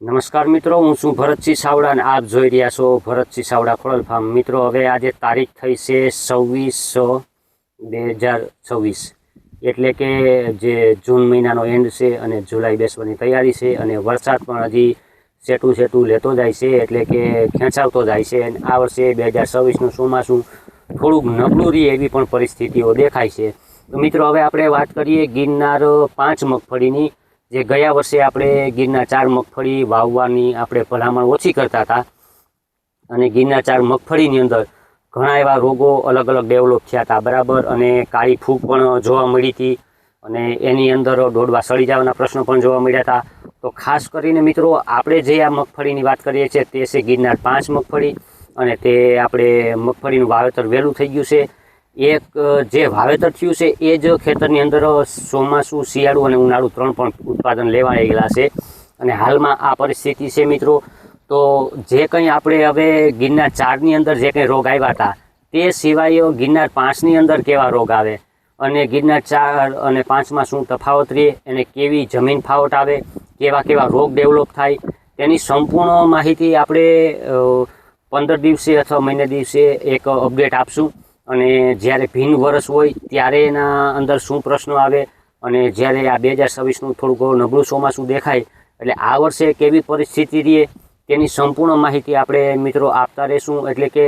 નમસ્કાર મિત્રો, હું છું ભરતસિંહ સાવડા અને આપ જોઈ રહ્યા છો ભરતસિંહ સાવડા ખોડલ ફાર્મ. મિત્રો, હવે આજે તારીખ થઈ છે 26/6/2026, એટલે કે જે જૂન મહિનાનો એન્ડ છે અને જુલાઈ બેસવાની તૈયારી છે અને વરસાદ પણ હજી સેટું લેતો જાય છે, એટલે કે ખેંચાવતો જાય છે. અને આ વર્ષે 2026નું ચોમાસું થોડુંક નબળું રહે એવી પણ પરિસ્થિતિઓ દેખાય છે. તો મિત્રો, હવે આપણે વાત કરીએ ગિરનાર 5 મગફળીની. જે ગયા વર્ષે આપણે ગિરનાર 4 મગફળી વાવવાની આપણે ભલામણ ઓછી કરતા હતા અને ગિરનાર 4 મગફળીની અંદર ઘણા એવા રોગો અલગ અલગ ડેવલપ થયા હતા, બરાબર. અને કાળી ફૂગ પણ જોવા મળી હતી અને એની અંદર દોડવા સડી જવાના પ્રશ્નો પણ જોવા મળ્યા હતા. તો ખાસ કરીને મિત્રો, આપણે જે આ મગફળીની વાત કરીએ છીએ તે છે ગિરનાર 5 મગફળી, અને તે આપણે મગફળીનું વાવેતર વહેલું થઈ ગયું છે. એક જે વાવેતર થયું છે એ જ ખેતરની અંદર ચોમાસું, શિયાળું અને ઉનાળું 3 પણ ઉત્પાદન લેવાયેલા છે. અને હાલમાં આ પરિસ્થિતિ છે મિત્રો. તો જે કંઈ આપણે હવે ગિરનાર 4ની અંદર જે કંઈ રોગ આવ્યા હતા તે સિવાય ગિરનાર 5ની અંદર કેવા રોગ આવે અને ગિરનાર 4 અને 5માં શું તફાવત રહે અને કેવી જમીન ફાવટ આવે, કેવા રોગ ડેવલપ થાય, તેની સંપૂર્ણ માહિતી આપણે 15 દિવસે અથવા મહિને દિવસે એક અપડેટ આપશું. અને જ્યારે ભીન વર્ષ હોય ત્યારે એના અંદર શું પ્રશ્નો આવે અને જ્યારે આ 2026નું થોડુંક નબળું ચોમાસું દેખાય એટલે આ વર્ષે કેવી પરિસ્થિતિ રહે તેની સંપૂર્ણ માહિતી આપણે મિત્રો આપતા રહીશું. એટલે કે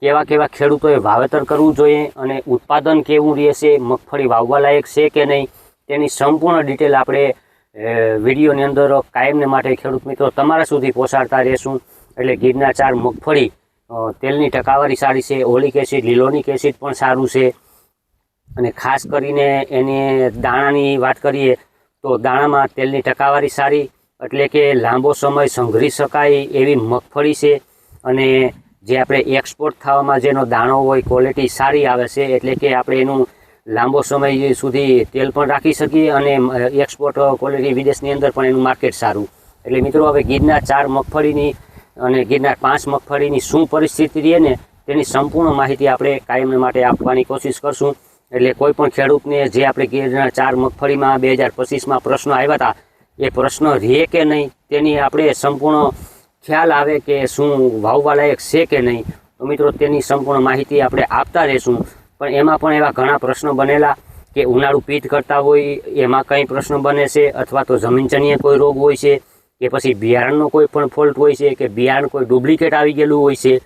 કેવા ખેડૂતોએ વાવેતર કરવું જોઈએ અને ઉત્પાદન કેવું રહેશે, મગફળી વાવવા લાયક છે કે નહીં, તેની સંપૂર્ણ ડિટેલ આપણે વિડીયોની અંદર કાયમને માટે ખેડૂત મિત્રો તમારા સુધી પહોંચાડતા રહીશું. એટલે ગિરનાર 4 મગફળી તેલની ટકાવારી સારી છે, ઓલિક એસિડ, લિલોનિક એસિડ પણ સારું છે. અને ખાસ કરીને એની દાણાની વાત કરીએ તો દાણામાં તેલની ટકાવારી સારી, એટલે કે લાંબો સમય સંઘરી શકાય એવી મગફળી છે. અને જે આપણે એક્સપોર્ટ થવામાં જેનો દાણો હોય ક્વોલિટી સારી આવે છે, એટલે કે આપણે એનું લાંબો સમય સુધી તેલ પણ રાખી શકીએ અને એક્સપોર્ટ ક્વોલિટી વિદેશની અંદર પણ એનું માર્કેટ સારું. એટલે મિત્રો, હવે ગિરનાર 4 મગફળીની અને ગિરનાર 5 મગફળીની શું પરિસ્થિતિ રહે ને તેની સંપૂર્ણ માહિતી આપણે કાયમને માટે આપવાની કોશિશ કરશું. એટલે કોઈ પણ ખેડૂતને જે આપણે ગિરનાર 4 મગફળીમાં 2025માં પ્રશ્નો આવ્યા હતા એ પ્રશ્ન રહે કે નહીં તેની આપણે સંપૂર્ણ ખ્યાલ આવે કે શું વાવવા લાયક છે કે નહીં, તો મિત્રો તેની સંપૂર્ણ માહિતી આપણે આપતા રહીશું. પણ એમાં પણ એવા ઘણા પ્રશ્નો બનેલા કે ઉનાળુ પિત્ત કરતા હોય એમાં કંઈ પ્રશ્ન બને છે, અથવા તો જમીનજન્ય કોઈ રોગ હોય છે, કે પછી બિયારણનો કોઈ પણ ફોલ્ટ હોય છે, કે બિયારણ કોઈ ડુપ્લિકેટ આવી ગયેલું હોય છે,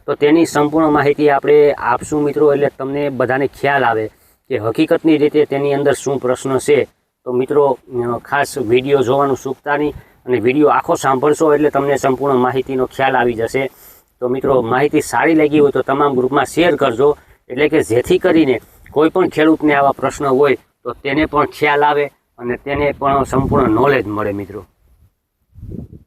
તો તેની સંપૂર્ણ માહિતી આપણે આપશું મિત્રો. એટલે તમને બધાને ખ્યાલ આવે કે હકીકતની રીતે તેની અંદર શું પ્રશ્ન છે. તો મિત્રો, ખાસ વિડીયો જોવાનું ચૂકતા નહીં અને વિડીયો આખો સાંભળશો એટલે તમને સંપૂર્ણ માહિતીનો ખ્યાલ આવી જશે. તો મિત્રો, માહિતી સારી લાગી હોય તો તમામ ગ્રુપમાં શેર કરજો, એટલે કે જેથી કરીને કોઈ પણ ખેડૂતને આવા પ્રશ્ન હોય તો તેને પણ ખ્યાલ આવે અને તેને પણ સંપૂર્ણ નોલેજ મળે મિત્રો.